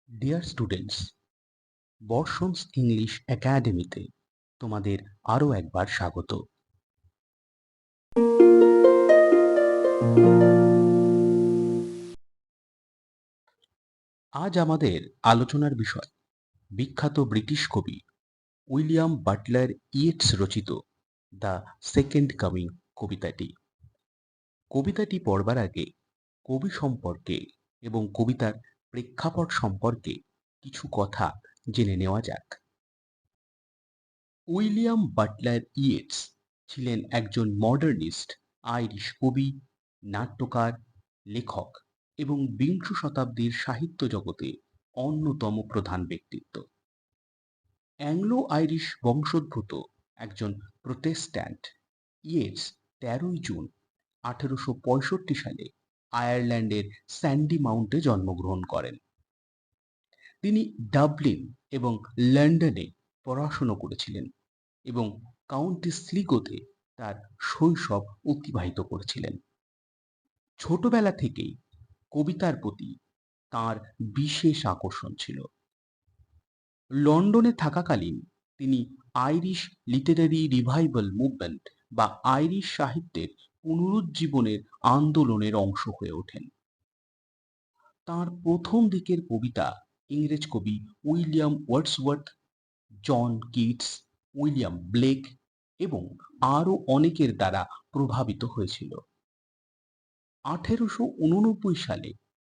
Dear students, বর্ষণস English একাডেমিতে তোমাদের আরও একবার স্বাগত। আজ আমাদের আলোচনার বিষয় বিখ্যাত ব্রিটিশ কবি উইলিয়াম বাটলার ইয়েটস রচিত দ্য সেকেন্ড কামিং কবিতাটি। কবিতাটি পড়বার আগে কবি সম্পর্কে এবং কবিতার প্রেক্ষাপট সম্পর্কে কিছু কথা জেনে নেওয়া যাক। উইলিয়াম বাটলার ইয়েটস ছিলেন একজন মডার্নিস্ট আইরিশ কবি, নাট্যকার, লেখক এবং বিংশ শতাব্দীর সাহিত্য জগতে অন্যতম প্রধান ব্যক্তিত্ব। অ্যাংলো আইরিশ বংশোদ্ভূত একজন প্রোটেস্ট্যান্ট, ইয়েটস ১৩ই জুন ১৮৬৫ সালে আয়ারল্যান্ডের স্যান্ডি মাউন্টে জন্মগ্রহণ করেন। তিনি ডাবলিন এবং লন্ডনে পড়াশোনা করেছিলেন এবং কাউন্টি স্লিগোতে তার শৈশব অতিবাহিত করেছিলেন। ছোটবেলা থেকেই কবিতার প্রতি তাঁর বিশেষ আকর্ষণ ছিল। লন্ডনে থাকাকালীন তিনি আইরিশ লিটারারি রিভাইভাল মুভমেন্ট বা আইরিশ সাহিত্যের পুনরুজ্জীবনের আন্দোলনের অংশ হয়ে ওঠেন। তাঁর প্রথম দিকের কবিতা ইংরেজ কবি William Wordsworth, John Keats, William Blake এবং আরও অনেকের দ্বারা প্রভাবিত হয়েছিল। ১৮৮৯ সালে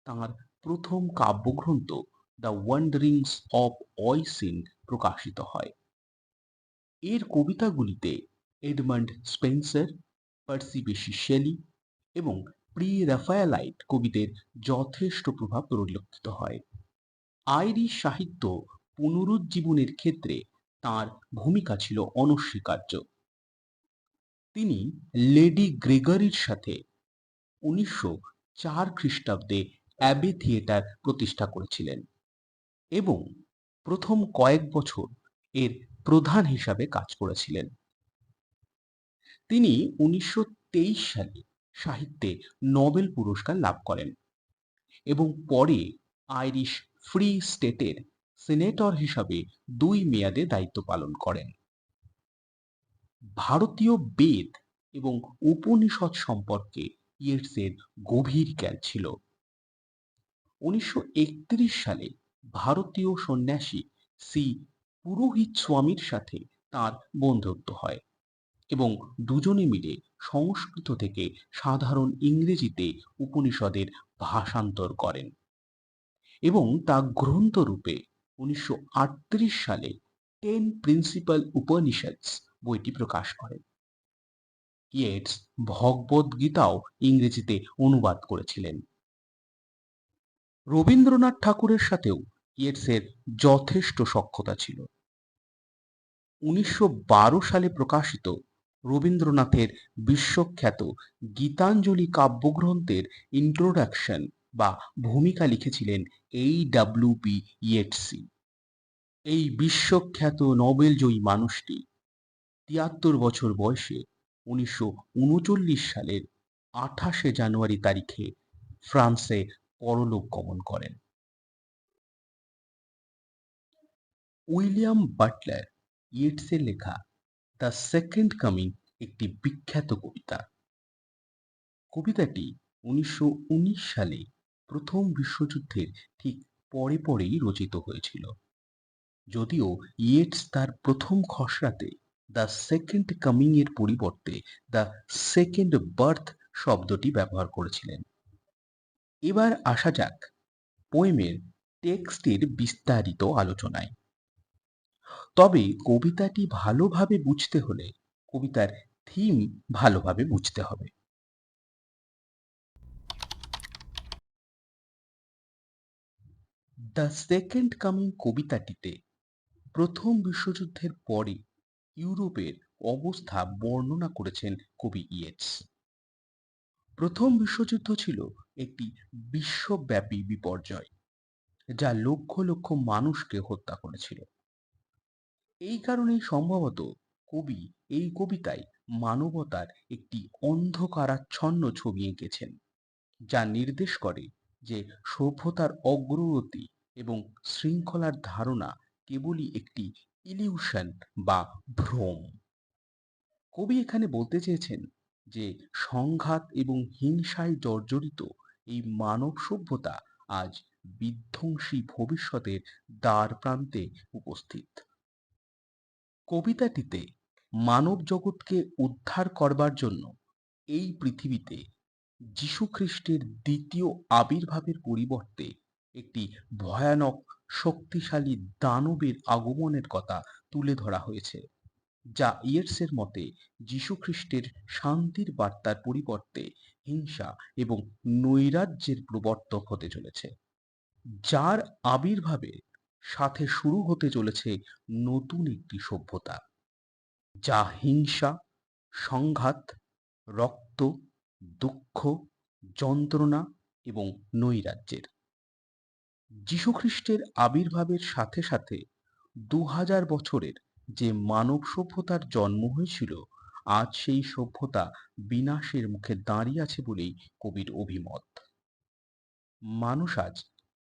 তাঁর প্রথম কাব্যগ্রন্থ দ্য ওয়ান্ডারিংস অফ ওয়াইসিন প্রকাশিত হয়। এর কবিতাগুলিতে এডমান্ড স্পেন্সার, পার্সি বেশি শেলি এবং প্রি রাফায়েলাইট কবিদের যথেষ্ট প্রভাব পরিলক্ষিত হয়। আইরিশ সাহিত্য পুনরুজ্জীবনের ক্ষেত্রে তাঁর ভূমিকা ছিল অনস্বীকার্য। তিনি লেডি গ্রেগরির সাথে ১৯০৪ খ্রিস্টাব্দে অ্যাবে থিয়েটার প্রতিষ্ঠা করেছিলেন এবং প্রথম কয়েক বছর এর প্রধান হিসাবে কাজ করেছিলেন। তিনি ১৯২৩ সালে সাহিত্যে নোবেল পুরস্কার লাভ করেন এবং পরে আইরিশ ফ্রি স্টেটের সিনেটর হিসাবে ২ মেয়াদে দায়িত্ব পালন করেন। ভারতীয় বেদ এবং উপনিষদ সম্পর্কে ইয়েটসের গভীর জ্ঞান ছিল। ১৯৩১ সালে ভারতীয় সন্ন্যাসী শ্রী পুরোহিত স্বামীর সাথে তাঁর বন্ধুত্ব হয় এবং দুজনে মিলে সংস্কৃত থেকে সাধারণ ইংরেজিতে উপনিষদের ভাষান্তর করেন এবং তা গ্রন্থরূপে ১৯৩৮ সালে 10 প্রিন্সিপাল উপনিষদস বইটি প্রকাশ করেন। ইয়েটস ভগবদ্গীতাও ইংরেজিতে অনুবাদ করেছিলেন। রবীন্দ্রনাথ ঠাকুরের সাথেও ইয়েটসের যথেষ্ট সখ্যতা ছিল। ১৯১২ সালে প্রকাশিত রবীন্দ্রনাথের বিশ্বখ্যাত গীতাঞ্জলি কাব্যগ্রন্থের ইন্ট্রোডাকশন বা ভূমিকা লিখেছিলেন এইডব্লিউ.পি. ইয়েটসই। এই বিশ্বখ্যাত নোবেলজয়ী মানুষটি ৭৩ বছর বয়সে ১৯৩৯ সালের ২৮শে জানুয়ারি তারিখে ফ্রান্সে পরলোক গমন করেন। উইলিয়াম বাটলার ইয়েটসের লেখা দ্য সেকেন্ড কামিং একটি বিখ্যাত কবিতা। কবিতাটি ১৯১৯ সালে প্রথম বিশ্বযুদ্ধের ঠিক পরেই রচিত হয়েছিল। যদিও ইয়েটস তার প্রথম খসড়াতে দ্য সেকেন্ড কামিং এর পরিবর্তে দ্য সেকেন্ড বার্থ শব্দটি ব্যবহার করেছিলেন। এবার আসা যাক পোয়েমের টেক্সটের বিস্তারিত আলোচনায়। তবে কবিতাটি ভালোভাবে বুঝতে হলে কবিতার থিম ভালোভাবে বুঝতে হবে। দ্য সেকেন্ড কামিং কবিতাটিতে প্রথম বিশ্বযুদ্ধের পরে ইউরোপের অবস্থা বর্ণনা করেছেন কবি ইয়েটস। প্রথম বিশ্বযুদ্ধ ছিল একটি বিশ্বব্যাপী বিপর্যয় যা লক্ষ লক্ষ মানুষকে হত্যা করেছিল। এই কারণেই সম্ভবত কবি এই কবিতায় মানবতার একটি অন্ধকারাচ্ছন্ন ছবি এঁকেছেন, যা নির্দেশ করে যে সভ্যতার অগ্রগতি এবং শৃঙ্খলার ধারণা কেবলই একটি ইলিউশন বা ভ্রম। কবি এখানে বলতে চেয়েছেন যে সংঘাত এবং হিংসায় জর্জরিত এই মানব সভ্যতা আজ বিধ্বংসী ভবিষ্যতের দ্বার প্রান্তে উপস্থিত। কবিতাটিতে মানব জগৎকে উদ্ধার করবার জন্য এই পৃথিবীতে যীশুখ্রিস্টের দ্বিতীয় আবির্ভাবের পরিবর্তে একটি ভয়ানক শক্তিশালী দানবের আগমনের কথা তুলে ধরা হয়েছে, যা ইয়েটসের মতে যীশুখ্রিস্টের শান্তির বার্তার পরিবর্তে হিংসা এবং নৈরাজ্যের প্রবর্তক হতে চলেছে, যার আবির্ভাবের সাথে শুরু হতে চলেছে নতুন একটি সভ্যতা, যা হিংসা, সংঘাত, রক্ত, দুঃখ, যন্ত্রণা এবং নৈরাজ্যের। যীশুখ্রিস্টের আবির্ভাবের সাথে সাথে 2000 বছরের যে মানব সভ্যতার জন্ম হয়েছিল, আজ সেই সভ্যতা বিনাশের মুখে দাঁড়িয়ে আছে বলেই কবির অভিমত। মানুষ আজ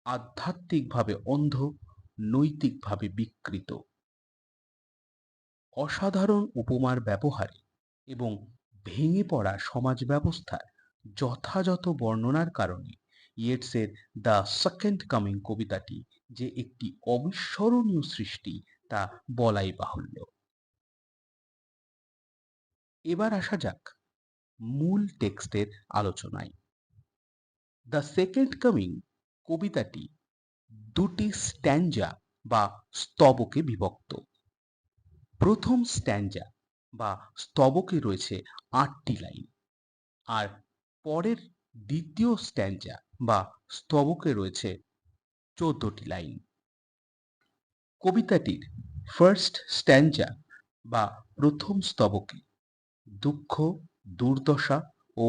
আধ্যাত্মিকভাবে অন্ধ, নৈতিকভাবে বিকৃত। অসাধারণ উপমার ব্যবহারে এবং ভেঙে পড়া সমাজ ব্যবস্থার যথাযথ বর্ণনার কারণে ইয়েটসের দ্য সেকেন্ড কামিং কবিতাটি যে একটি অবিস্মরণীয় সৃষ্টি তা বলাই বাহুল্য। এবার আসা যাক মূল টেক্সটের আলোচনায়। দ্য সেকেন্ড কামিং কবিতাটি দুটি স্ট্যাঞ্জা বা স্তবকে বিভক্ত। প্রথম স্ট্যাঞ্জা বা স্তবকে রয়েছে 8টি লাইন, আর পরের দ্বিতীয় স্ট্যাঞ্জা বা স্তবকে রয়েছে 14টি লাইন। কবিতাটির ফার্স্ট স্ট্যাঞ্জা বা প্রথম স্তবকে দুঃখ, দুর্দশা ও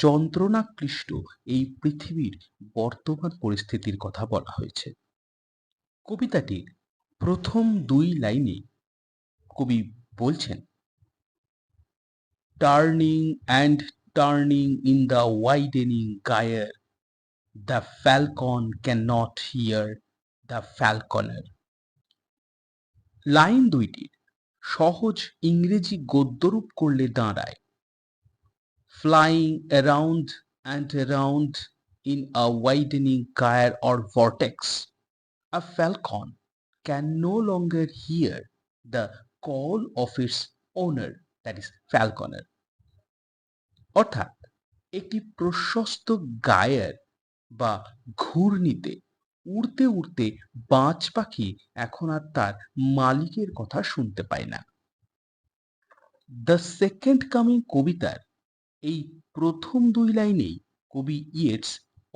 যন্ত্রণাক্লিষ্ট এই পৃথিবীর বর্তমান পরিস্থিতির কথা বলা হয়েছে। কবিতাটির প্রথম 2 লাইনে কবি বলছেন, turning and turning in the widening gyre, the falcon can not hear the falconer. Line দুইটির সহজ ইংরেজি গদ্যরূপ করলে দাঁড়ায়, flying around and around in a widening gyre or vortex, a falcon can no longer hear the call of its owner, that is falconer. অর্থাৎ একটি প্রশস্ত গায়ের বা ঘূর্ণিতে উড়তে উড়তে বাজ পাখি এখন আর তার মালিকের কথা শুনতে পায় না। দ্য সেকেন্ড কামিং কবিতার এই প্রথম 2 লাইনেই কবি ইয়েটস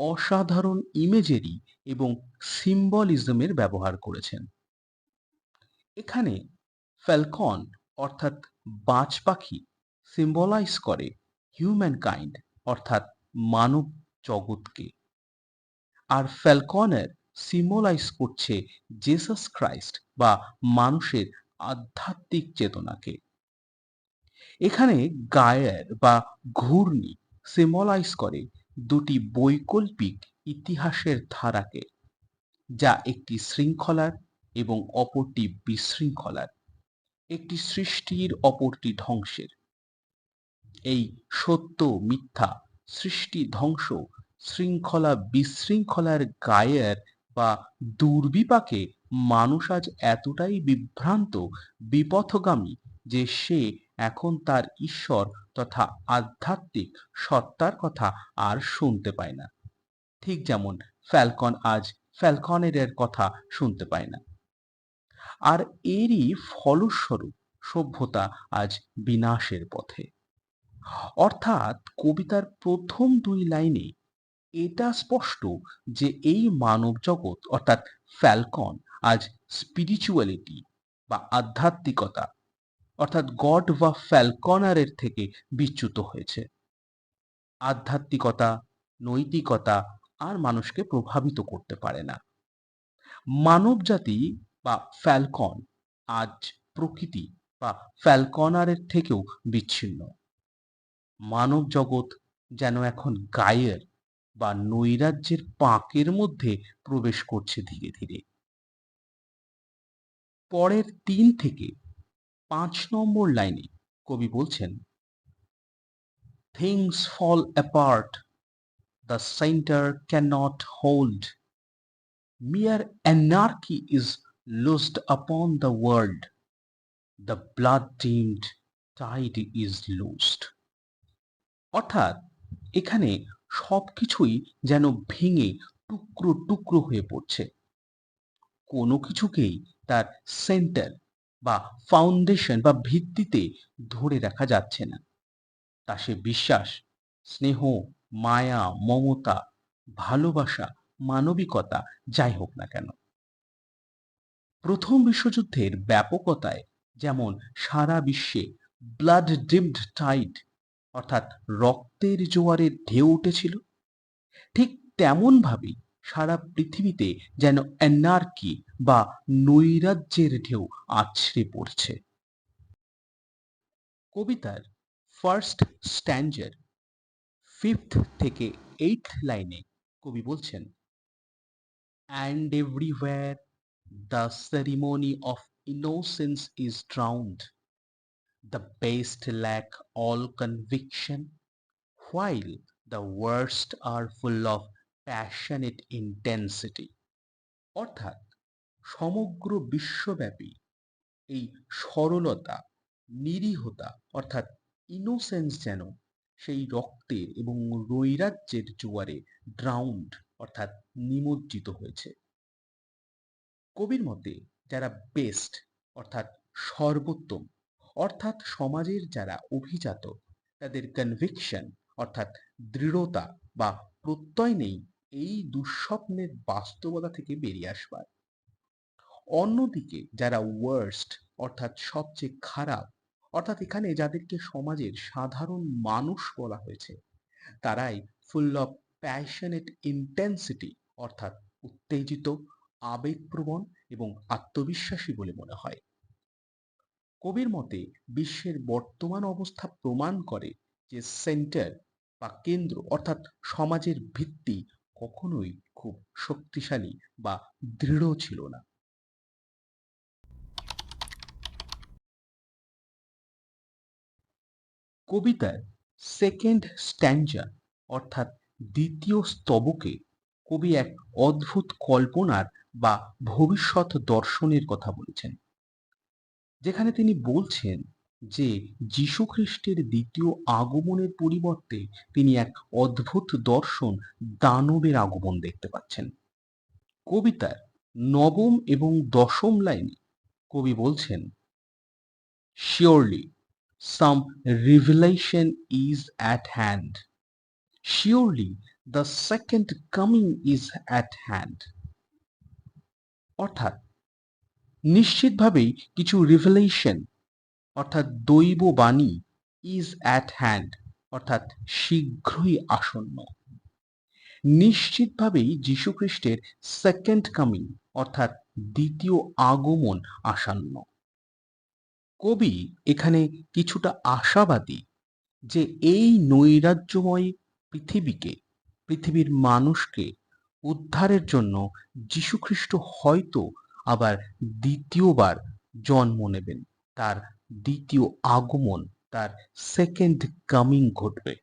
অসাধারণ ইমেজেরি এবং সিম্বলিজমের ব্যবহার করেছেন। এখানে ফ্যালকন অর্থাৎ বাজ পাখি সিম্বলাইজ করে হিউম্যানকাইন্ড অর্থাৎ মানব জগৎকে, আর ফ্যালকনের সিম্বলাইজ করছে জেসাস ক্রাইস্ট বা মানুষের আধ্যাত্মিক চেতনাকে। এখানে গায়ার বা ঘূর্ণি সিম্বলাইজ করে দুটি বৈকল্পিক ইতিহাসের ধারাকে, যা একটি শৃঙ্খলার এবং অপরটি বিশৃঙ্খলার, একটি সৃষ্টির অপরটি ধ্বংসের। এই সত্য মিথ্যা, সৃষ্টি ধ্বংস, শৃঙ্খলা বিশৃঙ্খলার গায়ের বা দুর্বিপাকে মানুষ আজ এতটাই বিভ্রান্ত, বিপথগামী যে সে এখন তার ঈশ্বর তথা আধ্যাত্মিক সত্তার কথা আর শুনতে পায় না, ঠিক যেমন ফ্যালকন আজ ফ্যালকনের কথা শুনতে পায় না। আর এরই ফলস্বরূপ সভ্যতা আজ বিনাশের পথে। অর্থাৎ কবিতার প্রথম 2 লাইনে এটা স্পষ্ট যে এই মানব জগৎ অর্থাৎ ফ্যালকন আজ স্পিরিচুয়ালিটি বা আধ্যাত্মিকতা অর্থাৎ গড বা ফ্যালকনারের থেকে বিচ্যুত হয়েছে। আধ্যাত্মিকতা, নৈতিকতা আর মানুষকে প্রভাবিত করতে পারে না। মানব জাতি বা ফ্যালকন আজ প্রকৃতি বা ফ্যালকনারের থেকেও বিচ্ছিন্ন। মানব জগৎ যেন এখন গায়ের বা নৈরাজ্যের পাঁকের মধ্যে প্রবেশ করছে ধীরে ধীরে। পরের ৩ থেকে ৫ নম্বর লাইনে কবি বলছেন, things fall apart, the centre cannot hold, mere anarchy is loosed upon the world, the blood-dimmed tide is loosed. অর্থাৎ এখানে সবকিছুই যেন ভেঙে টুকরো টুকরো হয়ে পড়ছে, কোনো কিছুকেই তার সেন্টার বা ফাউন্ডেশন বা ভিত্তিতে ধরে রাখা যাচ্ছে না। তা সে বিশ্বাস, স্নেহ, মায়া, মমতা, ভালোবাসা, মানবিকতা যাই হোক না কেন। প্রথম বিশ্বযুদ্ধের ব্যাপকতায় যেমন সারা বিশ্বে ব্লাড ডিমড টাইড অর্থাৎ রক্তের জোয়ারের ঢেউ উঠেছিল, ঠিক তেমনভাবেই সারা পৃথিবীতে যেন অ্যানার্কি বা নৈরাজ্যের ঢেউ আছড়ে পড়ছে। কবিতার ফার্স্ট স্ট্যান্জার 5th থেকে 8th লাইনে কবি বলছেন, and everywhere the ceremony of innocence is drowned, the best lack all conviction, while the worst are full of passionate intensity. অর্থাৎ সমগ্র বিশ্বব্যাপী এই সরলতা, নিরীহতা অর্থাৎ ইনোসেন্স যেন সেই রক্তের এবং নৈরাজ্যের জোয়ারে ড্রাউন্ড অর্থাৎ নিমজ্জিত হয়েছে। কবির মতে যারা বেস্ট অর্থাৎ সর্বোত্তম অর্থাৎ সমাজের যারা অভিজাত, তাদের কনভিকশন অর্থাৎ দৃঢ়তা বা প্রত্যয় নেই এই দুঃস্বপ্নের বাস্তবতা থেকে বেরিয়ে আসবার। অন্যদিকে যারা ওয়ার্স্ট অর্থাৎ সবচেয়ে খারাপ, অর্থাৎ এখানে যাদেরকে সমাজের সাধারণ মানুষ বলা হয়েছে, তারাই ফুল অফ প্যাশনেট ইন্টেন্সিটি অর্থাৎ উত্তেজিত, আবেগপ্রবণ এবং আত্মবিশ্বাসী বলে মনে হয়। কবির মতে বিশ্বের বর্তমান অবস্থা প্রমাণ করে যে সেন্টার বা কেন্দ্র অর্থাৎ সমাজের ভিত্তি কখনোই খুব শক্তিশালী বা দৃঢ় ছিল না। কবিতার সেকেন্ড স্ট্যাঞ্জা অর্থাৎ দ্বিতীয় স্তবকে কবি এক অদ্ভুত কল্পনার বা ভবিষ্যৎ দর্শনের কথা বলেছেন, যেখানে তিনি বলছেন যে যীশু খ্রিস্টের দ্বিতীয় আগমনের পরিবর্তে তিনি এক অদ্ভুত দর্শন দানবের আগমন দেখতে পাচ্ছেন। কবিতার নবম এবং দশম লাইনে কবি বলছেন, surely some revelation is at hand. Surely the second coming is at hand. অর্থাৎ নিশ্চিতভাবেই কিছু রিভেলেশন অর্থাৎ দৈব বাণী ইজ অ্যাট হ্যান্ড অর্থাৎ শীঘ্রই আসন্ন। নিশ্চিতভাবেই যীশুখ্রিস্টের সেকেন্ড কামিং অর্থাৎ দ্বিতীয় আগমন আসন্ন। কবি এখানে কিছুটা আশাবাদী যে এই নৈরাজ্যময় পৃথিবীকে, পৃথিবীর মানুষকে উদ্ধারের জন্য যীশুখ্রিস্ট হয়তো আবার দ্বিতীয়বার জন্ম নেবেন, তার দ্বিতীয় আগমন, তার সেকেন্ড কামিং ঘটবে।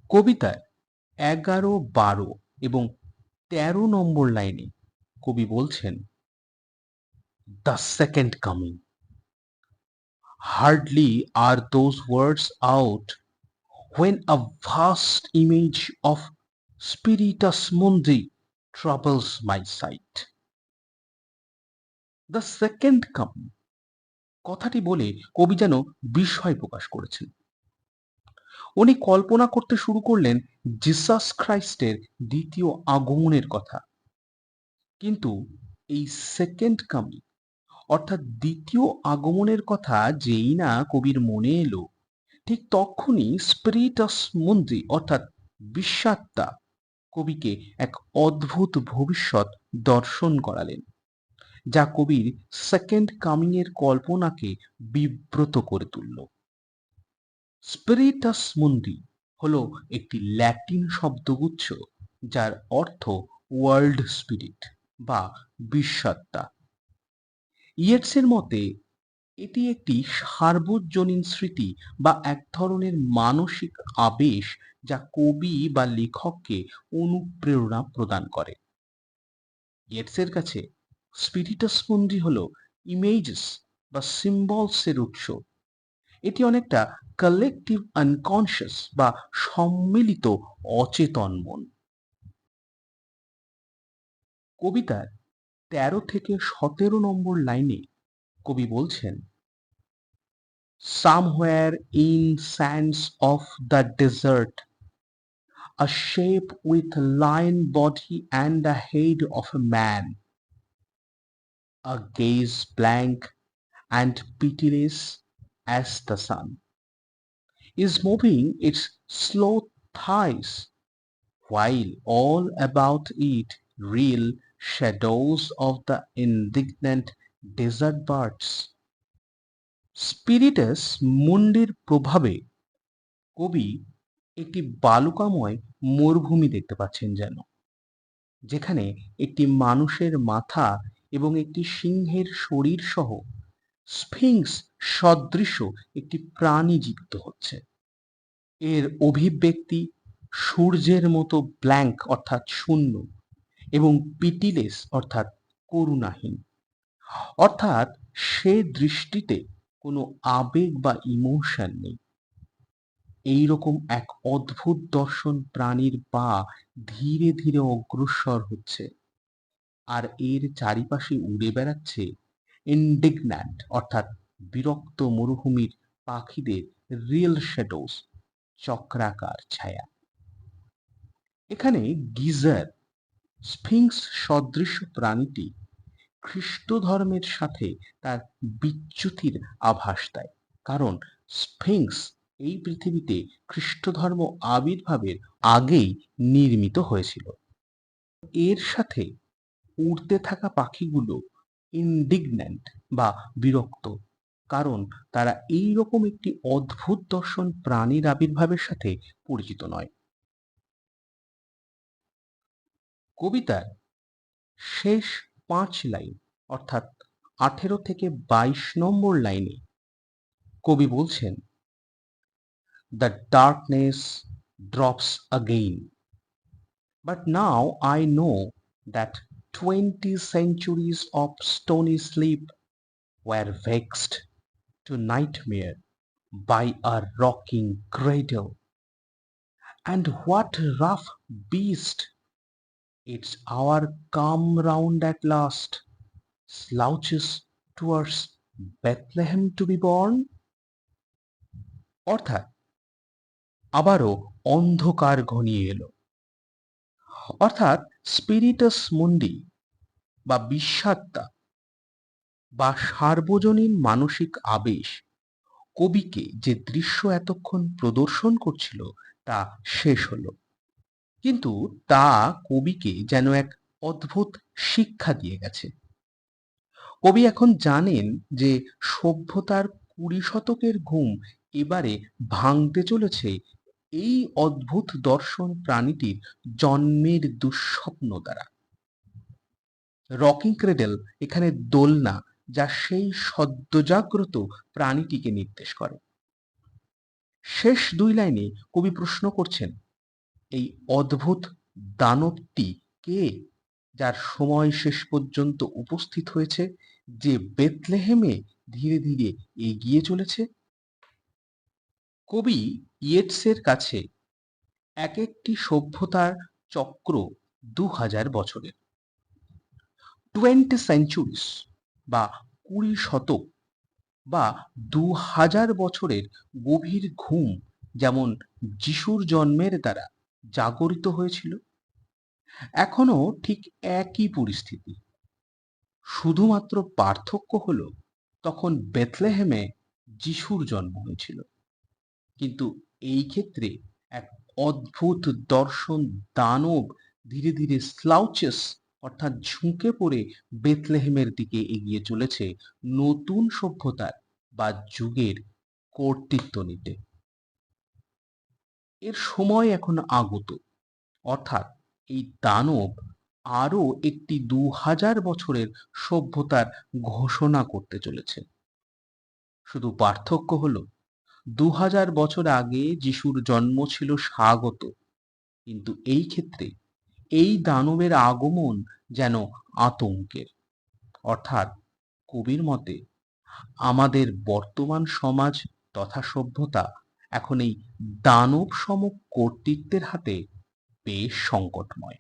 কবিতার 11, 12 এবং 13 নম্বর লাইনে কবি বলছেন, the second coming, hardly are those words out when a vast image of Spiritus Mundi troubles my sight. The second coming কথাটি বলে কবি যেন বিস্ময় প্রকাশ করেছেন। উনি কল্পনা করতে শুরু করলেন জিসাস খ্রাইস্টের দ্বিতীয় আগমনের কথা, কিন্তু এই সেকেন্ড কামিং অর্থাৎ দ্বিতীয় আগমনের কথা যেই না কবির মনে এলো, ঠিক তখনই স্পিরিটাস মুন্দি অর্থাৎ বিশ্বাত্মা কবিকে এক অদ্ভুত ভবিষ্যৎ দর্শন করালেন, যা কবির সেকেন্ড কামিং এর কল্পনাকে বিব্রত করে তুলল। স্পিরিটাস মুন্দি হলো একটি ল্যাটিন শব্দগুচ্ছ যার অর্থ ওয়ার্ল্ড স্পিরিট বা বিশ্বত্তা। ইয়েটসের মতে এটি একটি সার্বজনীন স্মৃতি বা এক ধরনের মানসিক আবেশ যা কবি বা লেখককে অনুপ্রেরণা প্রদান করে। ইয়েটসের কাছে স্পিরিটাস মুন্ডি হলো ইমেজেস বা সিম্বলসের উৎস। এটি অনেকটা কালেকটিভ আনকনশিয়াস বা সম্মিলিত অচেতন মন। কবিতার ১৩ থেকে ১৭ নম্বর লাইনে কবি বলছেন, Somewhere in sands of the desert, a shape with a lion body and a head of a man, a gaze blank and pitiless as the sun, is moving its slow thighs, while all about it reel shadows of the indignant desert birds. স্পিরিটাস মুন্ডির প্রভাবে কবি একটি বালুকাময় মরুভূমি দেখতে পাচ্ছেন যেন, যেখানে একটি মানুষের মাথা এবং একটি সিংহের শরীর সহ স্ফিংস সদৃশ একটি প্রাণী জীবিত হচ্ছে। এর অভিব্যক্তি সূর্যের মতো ব্ল্যাঙ্ক অর্থাৎ শূন্য এবং পিটিলেস অর্থাৎ করুণাহীন, অর্থাৎ সে দৃষ্টিতে কোনো আবেগ বা ইমোশন নেই। এইরকম এক অদ্ভুত দর্শন প্রাণীর পা ধীরে ধীরে অগ্রসর হচ্ছে, আর এর চারিপাশে উড়ে বেড়াচ্ছে ইন্ডিগন্যান্ট অর্থাৎ বিরক্ত মরুভূমির পাখিদের রিয়েল শ্যাডোস, চক্রাকার ছায়া। এখানে গিজার স্ফিংস সদৃশ প্রাণীটি খ্রিস্ট ধর্মের সাথে তার বিচ্যুতির আভাস দেয়, কারণ স্ফিংস এই পৃথিবীতে খ্রিস্ট ধর্ম আবির্ভাবের আগেই নির্মিত হয়েছিল। এর সাথে উড়তে থাকা পাখিগুলো ইন্ডিগন্যান্ট বা বিরক্ত, কারণ তারা এই রকম একটি অদ্ভুত দর্শন প্রাণীর আবির্ভাবের সাথে পরিচিত নয়। কবিতার শেষ 5 লাইন অর্থাৎ 18 থেকে 22 নম্বর লাইনে কবি বলছেন, the darkness drops again, but now I know that 20 centuries of stony sleep were vexed to nightmare by a rocking cradle, and what rough beast its hour come round at last slouches towards Bethlehem to be born. অর্থাৎ আবারও অন্ধকার ঘনিয়ে এলো, অর্থাৎ স্পিরিটাস মুন্ডি বা বিশ্বাত্মা বা সার্বজনীন মানসিক আবেশ কবিকে যে দৃশ্য এতক্ষণ প্রদর্শন করছিল তা শেষ হলো, কিন্তু তা কবিকে যেন এক অদ্ভুত শিক্ষা দিয়ে গেছে। কবি এখন জানেন যে সভ্যতার 20 শতকের ঘুম এবারে ভাঙতে চলেছে এই অদ্ভুত দর্শন প্রাণীটির জন্মের দুঃস্বপ্ন দ্বারা। রকিং ক্রেডেল এখানে দোলনা, যা সেই সদ্যজাগ্রত প্রাণীটিকে নির্দেশ করে। শেষ 2 লাইনে কবি প্রশ্ন করছেন, এই অদ্ভুত দানবটি কে, যার সময় শেষ পর্যন্ত উপস্থিত হয়েছে, যে বেথলেহেমে ধীরে ধীরে এগিয়ে চলেছে? কবি ইয়েটসের কাছে এক একটি সভ্যতার চক্র 2000 বছরের। 20 সেঞ্চুরিস বা 20 শতক বা 2000 বছরের গভীর ঘুম যেমন যিশুর জন্মের দ্বারা জাগরিত হয়েছিল, এখনো ঠিক একই পরিস্থিতি। শুধুমাত্র পার্থক্য হলো তখন বেথলেহেমে যিশুর জন্ম হয়েছিল, কিন্তু এই ক্ষেত্রে এক অদ্ভুত দর্শন দানব ধীরে ধীরে স্লাউচেস অর্থাৎ ঝুঁকে পড়ে বেথলেহেমের দিকে এগিয়ে চলেছে নতুন সভ্যতার বা যুগের কর্তৃত্ব নিতে। এর সময় এখন আগত, অর্থাৎ এই দানব আরো একটি 2000 বছরের সভ্যতার ঘোষণা করতে চলেছে। শুধু পার্থক্য হলো 2000 বছর আগে যিশুর জন্ম ছিল স্বাগত, কিন্তু এই ক্ষেত্রে এই দানবের আগমন যেন আতঙ্কের। অর্থাৎ কবির মতে আমাদের বর্তমান সমাজ তথা সভ্যতা এখন এই দানব সম কর্তৃত্বের হাতে বেশ সংকটময়।